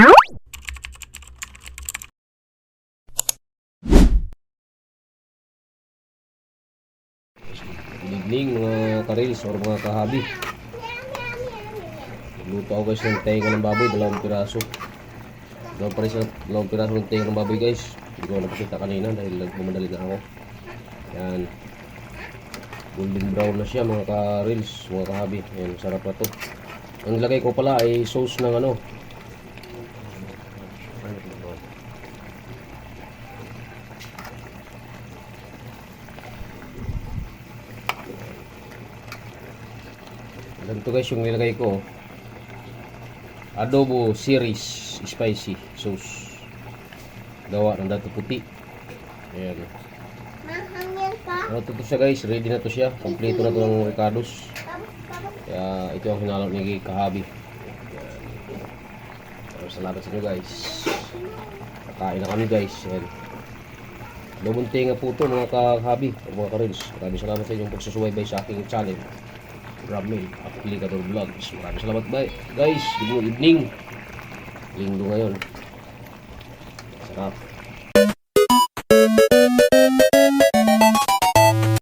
Good evening mga karils or mga kahabi. Luto ako guys ng tenga ng baboy, 2 piraso. Dalawang piraso ng tenga ng baboy guys. Hindi ko napakita kanina dahil nagmamadali na ako. Yan. Golden brown na siya mga karils, mga kahabi. Yan, sarap na to. Ang ilagay ko pala ay sauce ng ano. Ganito guys yung nilagay ko. Adobo series spicy sauce. Gawa ng dato puti. Ayan. Ano to siya guys? Ready na to siya. Kompleto na to ng ricados. Kaya ito ang hinalo ni kahabi. Salamat sa inyo guys. Kakain na kami guys. Ayan. Lumunti nga po ito mga kahabi, mga karils. Maraming salamat sa inyong pagsusubaybay sa aking channel. Ramil, Aplicador Vlogs. Maraming salamat guys. Good evening. Linggo ngayon. Sarap.